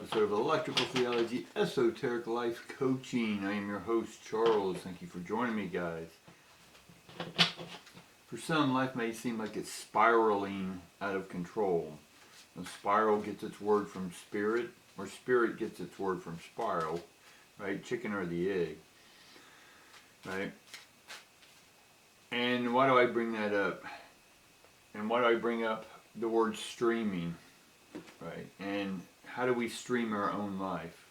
episode of Electrical Theology, Esoteric Life Coaching. I am your host, Charles. Thank you for joining me, guys. For some, life may seem like it's spiraling out of control. The spiral gets its word from spirit, or spirit gets its word from spiral, right? Chicken or the egg, right? And why do I bring that up? And why do I bring up the word streaming, right? And how do we stream our own life,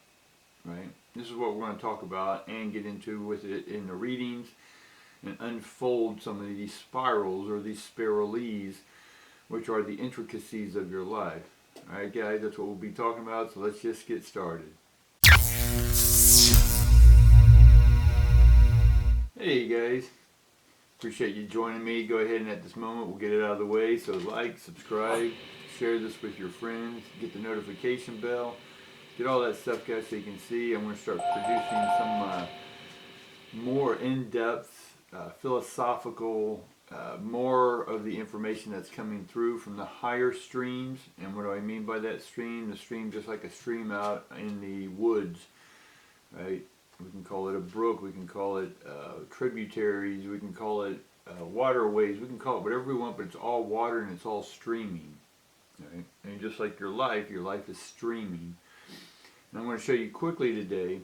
right? This is what we're going to talk about and get into with it in the readings and unfold some of these spirals or these spirales, which are the intricacies of your life. All right, guys, that's what we'll be talking about, so let's just get started. Hey, guys. Appreciate you joining me. Go ahead and at this moment, we'll get it out of the way. So like, subscribe, share this with your friends, get the notification bell, get all that stuff, guys, so you can see. I'm going to start producing some more in-depth, philosophical, more of the information that's coming through from the higher streams. And what do I mean by that stream? The stream just like a stream out in the woods, right? We can call it a brook, we can call it tributaries, we can call it waterways, we can call it whatever we want, but it's all water and it's all streaming. Right? And just like your life is streaming. And I'm going to show you quickly today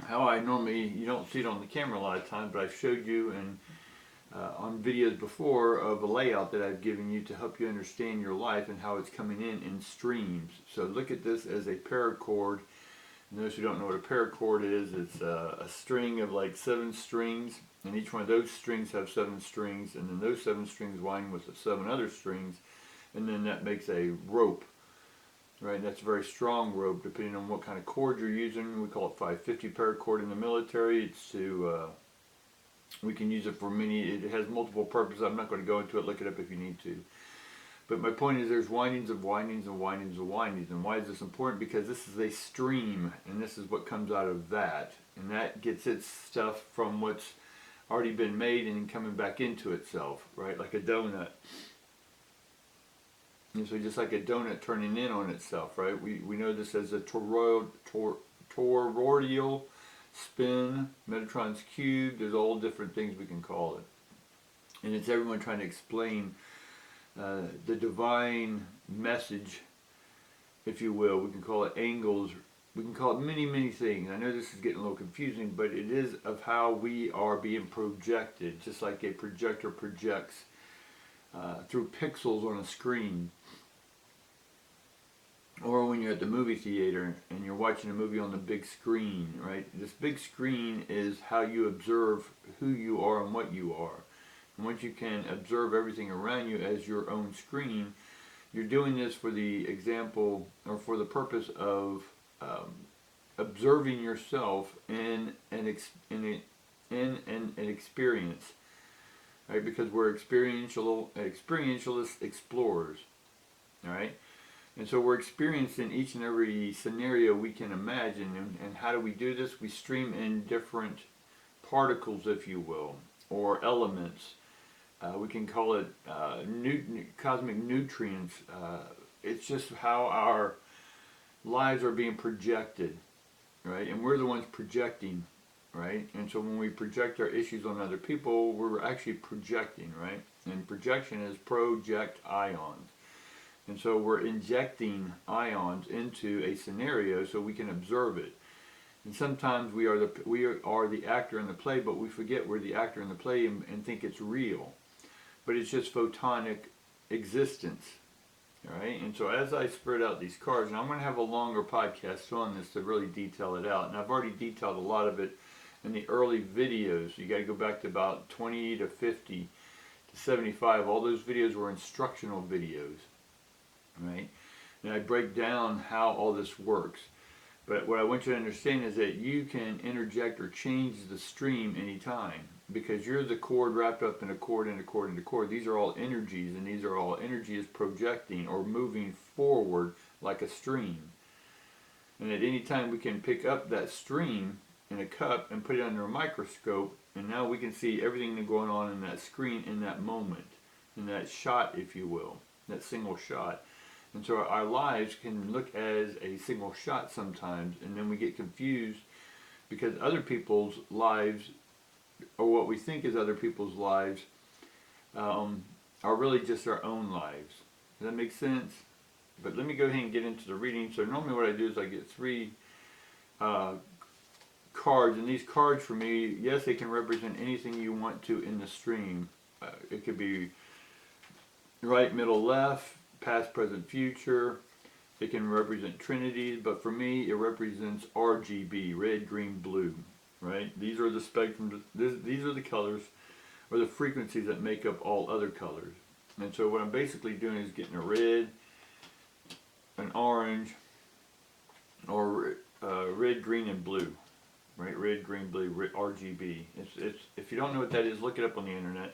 how I normally, you don't see it on the camera a lot of times, but I've showed you and on videos before of a layout that I've given you to help you understand your life and how it's coming in streams. So look at this as a paracord. And those who don't know what a paracord is, it's a string of like 7 strings, and each one of those strings have 7 strings, and then those 7 strings wind with the 7 other strings, and then that makes a rope, right? And that's a very strong rope, depending on what kind of cord you're using. We call it 550 paracord in the military. It's to, we can use it for many, it has multiple purposes. I'm not going to go into it, look it up if you need to. But my point is there's windings of windings and windings of windings. And why is this important? Because this is a stream, and this is what comes out of that. And that gets its stuff from what's already been made and coming back into itself, right? Like a donut. And so just like a donut turning in on itself, right? We know this as a toroidal spin, Metatron's cube. There's all different things we can call it. And it's everyone trying to explain the divine message, if you will. We can call it angles. We can call it many, many things. I know this is getting a little confusing, but it is of how we are being projected, just like a projector projects through pixels on a screen. Or when you're at the movie theater and you're watching a movie on the big screen, right? This big screen is how you observe who you are and what you are. And once you can observe everything around you as your own screen, you're doing this for the example or for the purpose of observing yourself in an experience, right? Because we're experientialist explorers, all right? And so we're experiencing each and every scenario we can imagine. And how do we do this? We stream in different particles, if you will, or elements. We can call it cosmic nutrients. It's just how our lives are being projected, right? And we're the ones projecting, right? And so when we project our issues on other people, we're actually projecting, right? And projection is project ions. And so we're injecting ions into a scenario so we can observe it. And sometimes we are the actor in the play, but we forget we're the actor in the play and think it's real. But it's just photonic existence, all right? And so as I spread out these cards, and I'm going to have a longer podcast on this to really detail it out, and I've already detailed a lot of it in the early videos. You got to go back to about 20 to 50 to 75. All those videos were instructional videos, right? And I break down how all this works. But what I want you to understand is that you can interject or change the stream anytime, because you're the cord wrapped up in a cord and a cord and a cord. These are all energies, and these are all energies projecting or moving forward like a stream. And at any time we can pick up that stream in a cup and put it under a microscope, and now we can see everything that's going on in that screen in that moment, in that shot, if you will, that single shot. And so our lives can look as a single shot sometimes, and then we get confused because other people's lives, or what we think is other people's lives, are really just our own lives. Does that make sense? But let me go ahead and get into the reading. So normally what I do is I get 3 cards, and these cards for me, yes, they can represent anything you want to in the stream. It could be right, middle, left, past, present, future. It can represent Trinity, but for me it represents RGB, red, green, blue, right? These are the spectrum, these are the colors or the frequencies that make up all other colors. And so what I'm basically doing is getting a red, an orange, or red, green, and blue, right? Red, green, blue, RGB. It's if you don't know what that is, look it up on the internet.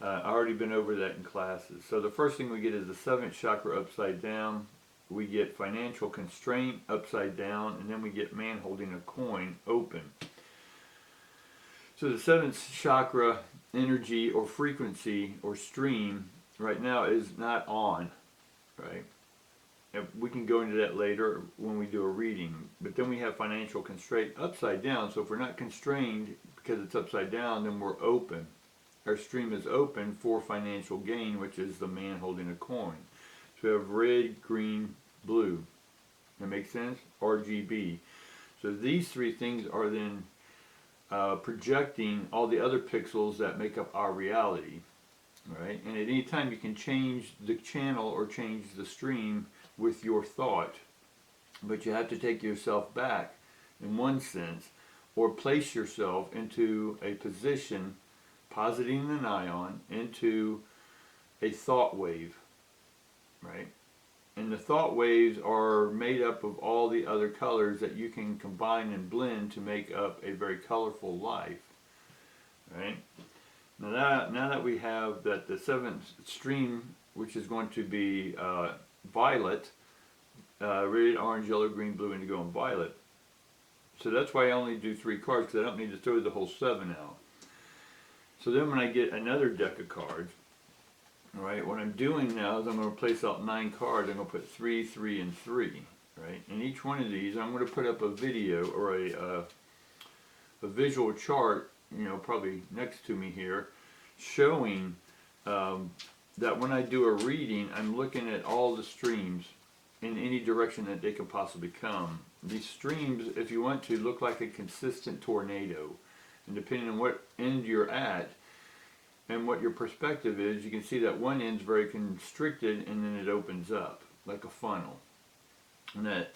I've already been over that in classes. So the first thing we get is the 7th chakra upside down. We get financial constraint upside down, and then we get man holding a coin open. So the 7th chakra energy or frequency or stream right now is not on, right? And we can go into that later when we do a reading. But then we have financial constraint upside down. So if we're not constrained because it's upside down, then we're open. Our stream is open for financial gain, which is the man holding a coin. So we have red, green, blue. That makes sense? RGB. So these 3 things are then projecting all the other pixels that make up our reality. Right? And at any time you can change the channel or change the stream with your thought. But you have to take yourself back in one sense, or place yourself into a position, positing an ion, into a thought wave. Right? And the thought waves are made up of all the other colors that you can combine and blend to make up a very colorful life. Right? Now that we have that the 7th stream, which is going to be violet, red, orange, yellow, green, blue, indigo, and violet. So that's why I only do 3 cards, because I don't need to throw the whole 7 out. So then when I get another deck of cards, all right, what I'm doing now is I'm going to place out 9 cards. I'm going to put 3, 3, and 3, right? And each one of these, I'm going to put up a video or a visual chart, you know, probably next to me here, showing that when I do a reading, I'm looking at all the streams in any direction that they can possibly come. These streams, if you want to, look like a consistent tornado. And depending on what end you're at and what your perspective is, you can see that one end's very constricted and then it opens up like a funnel. And that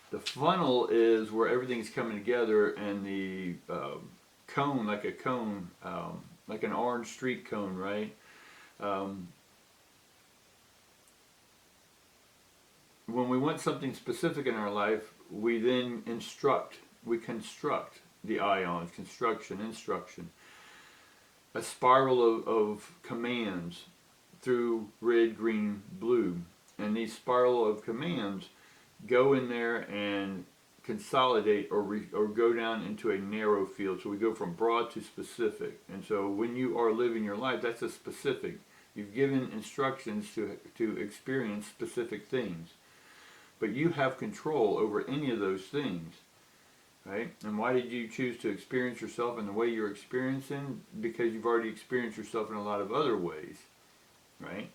the funnel is where everything's coming together, and the cone, like a cone, like an orange street cone, right? When we want something specific in our life, we then we construct the ions, instruction, a spiral of commands through red, green, blue. And these spiral of commands go in there and consolidate or go down into a narrow field. So we go from broad to specific. And so when you are living your life, that's a specific. You've given instructions to experience specific things. But you have control over any of those things. Right? And why did you choose to experience yourself in the way you're experiencing? Because you've already experienced yourself in a lot of other ways. Right?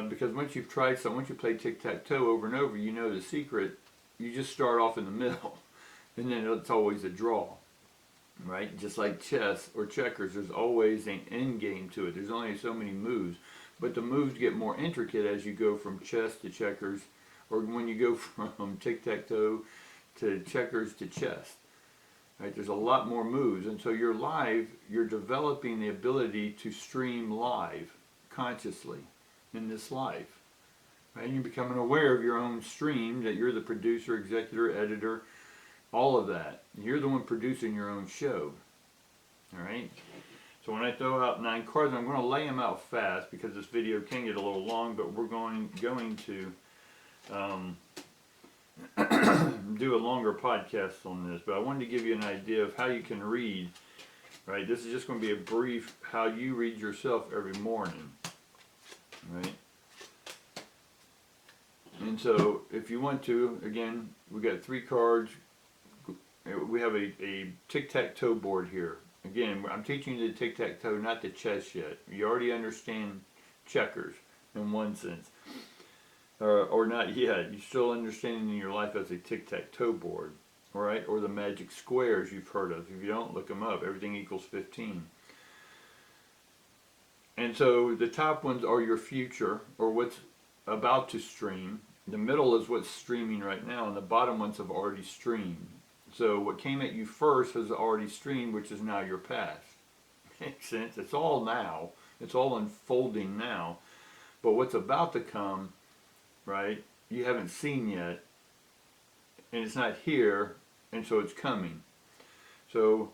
Because once you've tried something, once you play tic-tac-toe over and over, you know the secret. You just start off in the middle, and then it's always a draw, right? Just like chess or checkers, there's always an end game to it. There's only so many moves, but the moves get more intricate as you go from chess to checkers, or when you go from tic-tac-toe to checkers to chess. Right? There's a lot more moves, and so you're developing the ability to stream live consciously in this life. Right? And you're becoming aware of your own stream, that you're the producer, executor, editor, all of that. You're the one producing your own show. All right? So when I throw out 9 cards, I'm going to lay them out fast because this video can get a little long, but we're going to do a longer podcast on this. But I wanted to give you an idea of how you can read. Right? This is just going to be a brief how you read yourself every morning. Right? And so if you want to, again, we got 3 cards. We have a tic-tac-toe board here. Again, I'm teaching you the tic-tac-toe, not the chess yet. You already understand checkers in one sense. Or not yet. You're still understanding in your life as a tic-tac-toe board. All right? Or the magic squares you've heard of. If you don't, look them up. Everything equals 15. And so the top ones are your future, or what's about to stream. The middle is what's streaming right now, and the bottom ones have already streamed. So what came at you first has already streamed, which is now your past. Makes sense? It's all now. It's all unfolding now. But what's about to come, right, you haven't seen yet, and it's not here, and so it's coming. So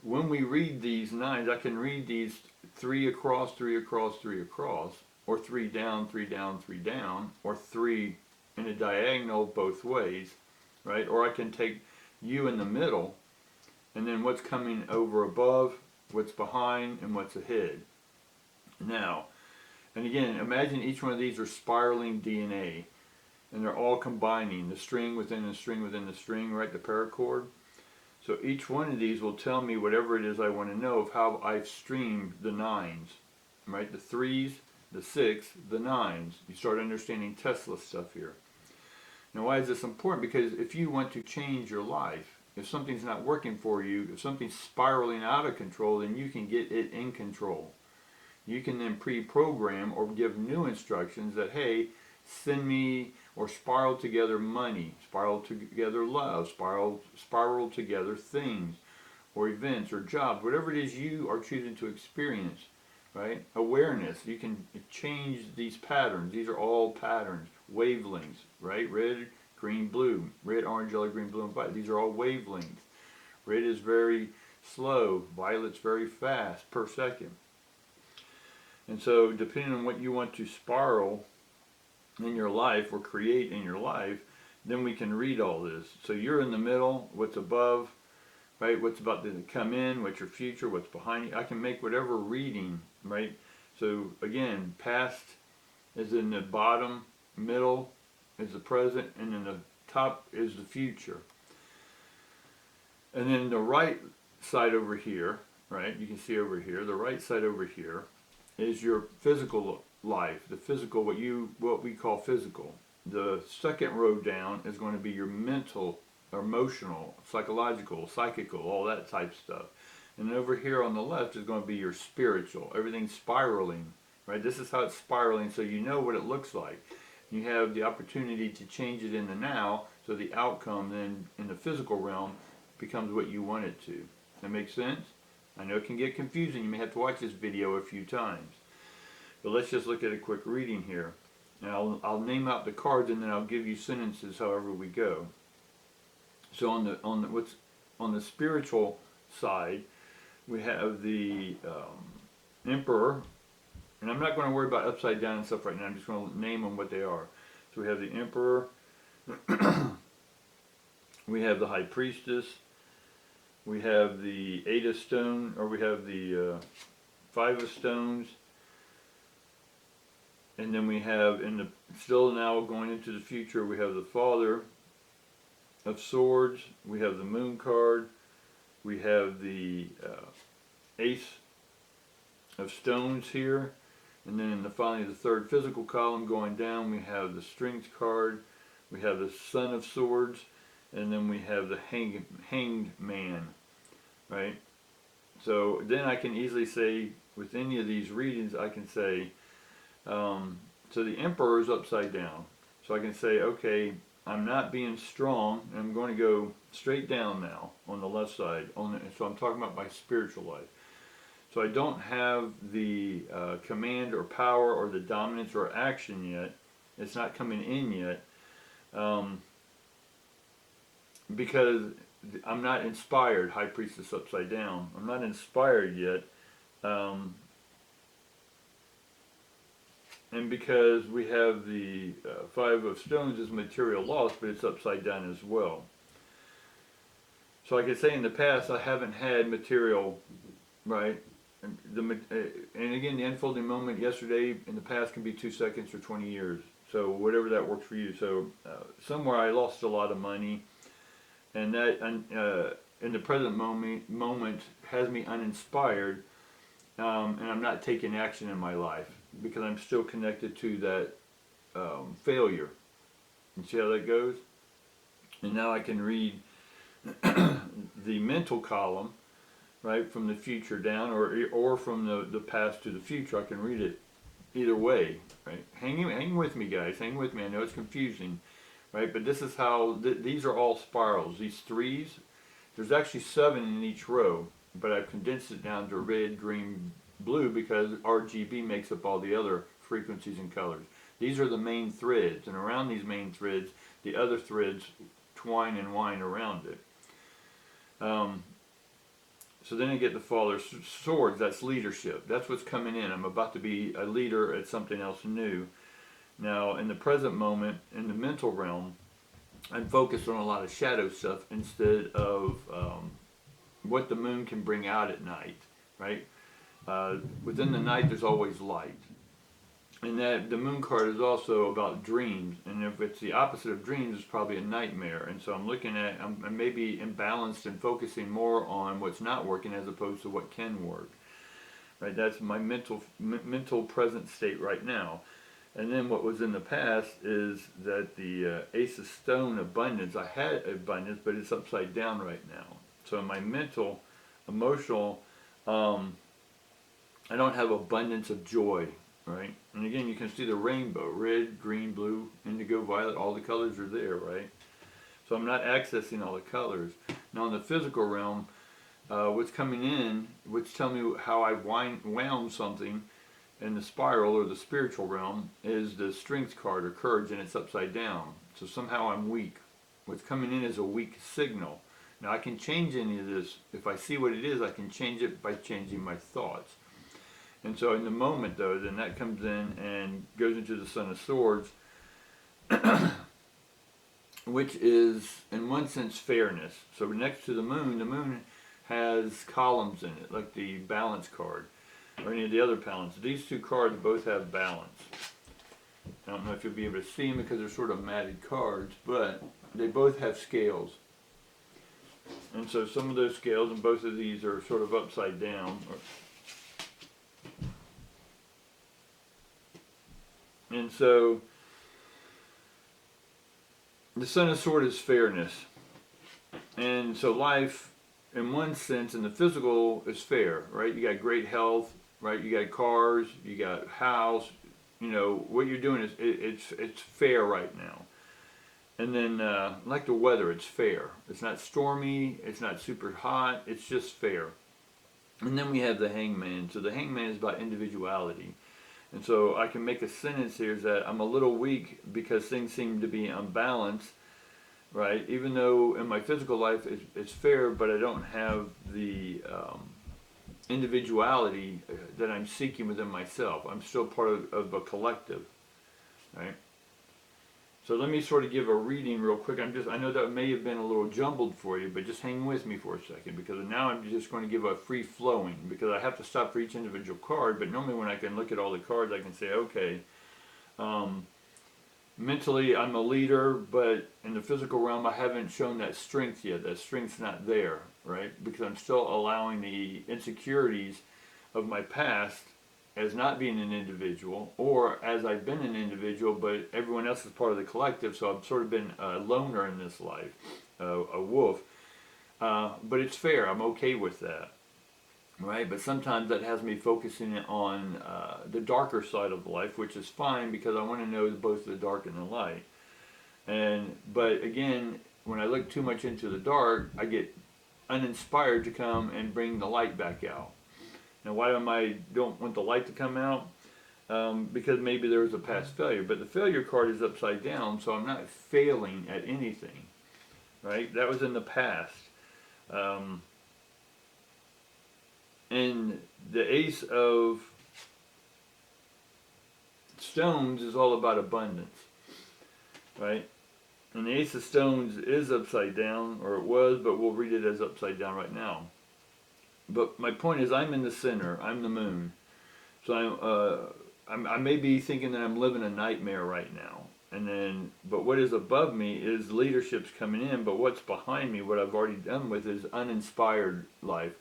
when we read these 9s, I can read these 3 across, 3 across, 3 across, or 3 down, 3 down, 3 down, or 3 in a diagonal both ways, right? Or I can take you in the middle, and then what's coming over above, what's behind, and what's ahead. Now, and again, imagine each one of these are spiraling DNA, and they're all combining, the string within the string within the string, right, the paracord. So each one of these will tell me whatever it is I want to know of how I've streamed the 9s, right, the 3s, the 6, the 9s. You start understanding Tesla stuff here. Now, why is this important? Because if you want to change your life, if something's not working for you, if something's spiraling out of control, then you can get it in control. You can then pre-program or give new instructions that, hey, send me or spiral together money, spiral together love, spiral together things or events or jobs, whatever it is you are choosing to experience, right? Awareness, you can change these patterns. These are all patterns, wavelengths, right? Red, green, blue, red, orange, yellow, green, blue, and violet. These are all wavelengths. Red is very slow, violet's very fast per second. And so depending on what you want to spiral in your life or create in your life, then we can read all this. So you're in the middle, what's above, right? What's about to come in, what's your future, what's behind you. I can make whatever reading, right? So again, past is in the bottom, middle is the present, and then the top is the future. And then the right side over here, right? You can see over here, the right side over here is your physical life, the physical, what we call physical. The second row down is going to be your mental, emotional, psychological, psychical, all that type stuff. And over here on the left is going to be your spiritual, everything spiraling, right? This is how it's spiraling, so you know what it looks like. You have the opportunity to change it in the now, so the outcome then in the physical realm becomes what you want it to. That makes sense? I know it can get confusing. You may have to watch this video a few times. But let's just look at a quick reading here. And I'll name out the cards, and then I'll give you sentences however we go. So on the spiritual side, we have the Emperor, and I'm not going to worry about upside down and stuff right now. I'm just going to name them what they are. So we have the Emperor, we have the High Priestess, we have the 8 of Stones, or we have the 5 of Stones, and then we have, still now going into the future, we have the Father of Swords, we have the Moon card, we have the Ace of Stones here, and then finally the third physical column going down, we have the Strength card, we have the Son of Swords, and then we have the Hanged Man, right? So then I can easily say, with any of these readings, I can say, so the Emperor is upside down. So I can say, okay, I'm not being strong, and I'm going to go straight down now on the left side. So I'm talking about my spiritual life. So I don't have the command or power or the dominance or action yet. It's not coming in yet. Because I'm not inspired. High Priestess upside down. I'm not inspired yet. And because we have the 5 of Stones as material loss, but it's upside down as well. So I could say in the past I haven't had material, right? And again, the unfolding moment yesterday in the past can be 2 seconds or 20 years. So whatever that works for you. So somewhere I lost a lot of money, and that in the present moment has me uninspired, and I'm not taking action in my life because I'm still connected to that failure. You see how that goes? And now I can read the mental column, right, from the future down, or from the past to the future. I can read it either way, right? Hang with me, guys. Hang with me. I know it's confusing, right? But this is how these are all spirals. These threes, there's actually 7 in each row, but I've condensed it down to red, green, blue because RGB makes up all the other frequencies and colors. These are the main threads, and around these main threads, the other threads twine and wind around it. So then I get the Father Swords. That's leadership. That's what's coming in. I'm about to be a leader at something else new. Now, in the present moment, in the mental realm, I'm focused on a lot of shadow stuff instead of what the moon can bring out at night, right? Within the night, there's always light. And that the moon card is also about dreams, and if it's the opposite of dreams, it's probably a nightmare. And so I'm looking at, I'm maybe imbalanced and focusing more on what's not working as opposed to what can work. Right, that's my mental present state right now. And then what was in the past is that the Ace of Stone abundance, I had abundance, but it's upside down right now. So in my mental, emotional, I don't have abundance of joy. Right? And again, you can see the rainbow, red, green, blue, indigo, violet, all the colors are there, right? So I'm not accessing all the colors. Now in the physical realm, what's coming in, what's telling me how I wound something in the spiral or the spiritual realm is the strength card or courage, and it's upside down. So somehow I'm weak. What's coming in is a weak signal. Now I can change any of this. If I see what it is, I can change it by changing my thoughts. And so in the moment, though, then that comes in and goes into the Son of Swords, which is, in one sense, fairness. So next to the moon has columns in it, like the balance card, or any of the other balances. These two cards both have balance. I don't know if you'll be able to see them because they're sort of matted cards, but they both have scales. And so some of those scales, and both of these are sort of upside down. And so, the Son of Swords is fairness. And so life, in one sense, in the physical, is fair, right? You got great health, right? You got cars, you got a house. You know, what you're doing is, it's fair right now. And then, like the weather, it's fair. It's not stormy, it's not super hot, it's just fair. And then we have the Hangman. So the Hangman is about individuality. And so I can make a sentence here is that I'm a little weak because things seem to be unbalanced, right? Even though in my physical life it's fair, but I don't have the individuality that I'm seeking within myself. I'm still part of a collective, right? So let me sort of give a reading real quick. I know that may have been a little jumbled for you, but just hang with me for a second because now I'm just going to give a free flowing because I have to stop for each individual card, but normally when I can look at all the cards, I can say, okay, mentally I'm a leader, but in the physical realm, I haven't shown that strength yet. That strength's not there, right? Because I'm still allowing the insecurities of my past as not being an individual, or as I've been an individual, but everyone else is part of the collective, so I've sort of been a loner in this life, a wolf. But it's fair, I'm okay with that, right? But sometimes that has me focusing on the darker side of life, which is fine because I want to know both the dark and the light. But again, when I look too much into the dark, I get uninspired to come and bring the light back out. Now, why don't want the light to come out? Because maybe there was a past failure. But the failure card is upside down, so I'm not failing at anything, right? That was in the past. And the Ace of Stones is all about abundance, right? And the Ace of Stones is upside down, or it was, but we'll read it as upside down right now. But my point is, I'm in the center. I'm the moon. So I may be thinking that I'm living a nightmare right now. but what is above me is leadership's coming in, but what's behind me, what I've already done with, is uninspired life.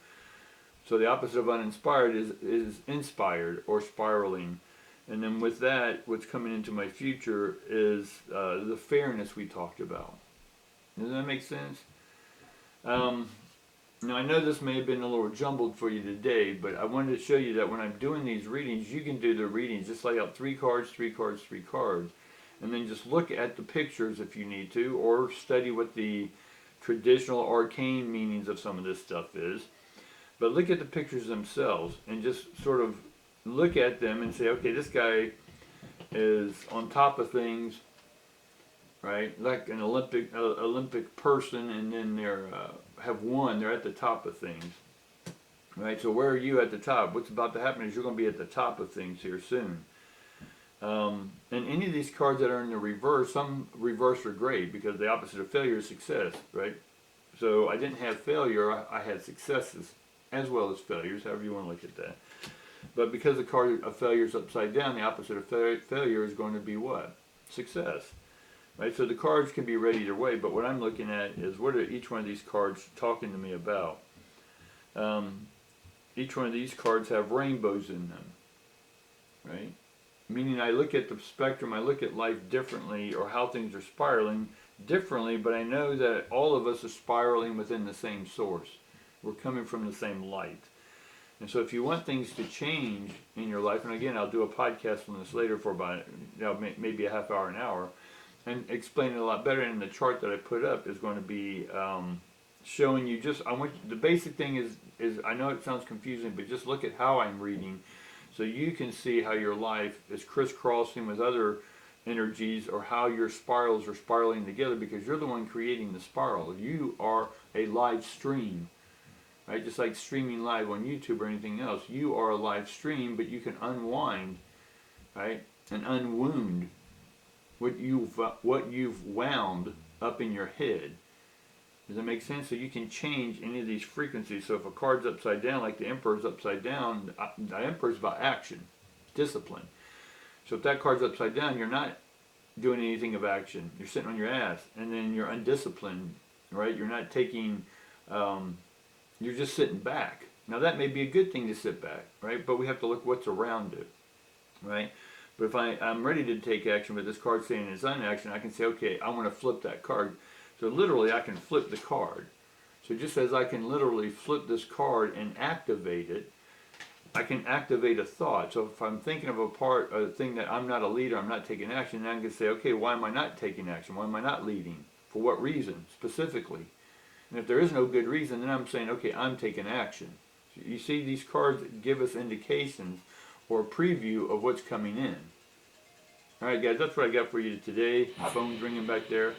So the opposite of uninspired is inspired or spiraling. And then with that, what's coming into my future is the fairness we talked about. Does that make sense? Now I know this may have been a little jumbled for you today, but I wanted to show you that when I'm doing these readings, you can do the readings. Just lay out 3 cards, 3 cards, 3 cards. And then just look at the pictures if you need to, or study what the traditional arcane meanings of some of this stuff is. But look at the pictures themselves and just sort of look at them and say, okay, this guy is on top of things, right? Like an Olympic person, and then they're have won. They're at the top of things, right? So where are you at the top? What's about to happen is you're going to be at the top of things here soon. And any of these cards that are in the reverse, some reverse are great because the opposite of failure is success, right? So I didn't have failure, I had successes as well as failures, however you want to look at that. But because the card of failure is upside down, the opposite of failure is going to be what? Success, right? So the cards can be read either way, but what I'm looking at is what are each one of these cards talking to me about? Each one of these cards have rainbows in them, right? Meaning I look at the spectrum, I look at life differently, or how things are spiraling differently, but I know that all of us are spiraling within the same source. We're coming from the same light. And so if you want things to change in your life, and again, I'll do a podcast on this later for about maybe a half hour, an hour, and explain it a lot better. And the chart that I put up is going to be showing you the basic thing is I know it sounds confusing, but just look at how I'm reading, so you can see how your life is crisscrossing with other energies, or how your spirals are spiraling together, because you're the one creating the spiral. You are a live stream, right? Just like streaming live on YouTube or anything else, you are a live stream, but you can unwind, right, and unwound what you've wound up in your head. Does that make sense? So you can change any of these frequencies. So if a card's upside down, like the Emperor's upside down, the Emperor's about action, discipline. So if that card's upside down, you're not doing anything of action. You're sitting on your ass, and then you're undisciplined, right? You're not taking, you're just sitting back. Now that may be a good thing to sit back, right? But we have to look what's around it, right? But if I'm ready to take action, but this card's saying it's inaction, I can say, okay, I want to flip that card. So literally I can flip the card. So just as I can literally flip this card and activate it, I can activate a thought. So if I'm thinking of a thing that I'm not a leader, I'm not taking action, then I can say, okay, why am I not taking action? Why am I not leading? For what reason, specifically? And if there is no good reason, then I'm saying, okay, I'm taking action. So you see, these cards give us indications or a preview of what's coming in. All right, guys, that's what I got for you today. My phone's ringing back there.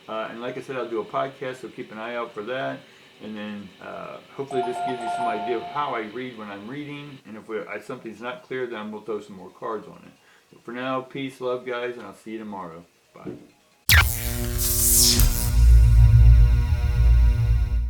And like I said, I'll do a podcast, so keep an eye out for that. And then hopefully this gives you some idea of how I read when I'm reading. And if something's not clear, then we'll throw some more cards on it. But for now, peace, love, guys, and I'll see you tomorrow. Bye.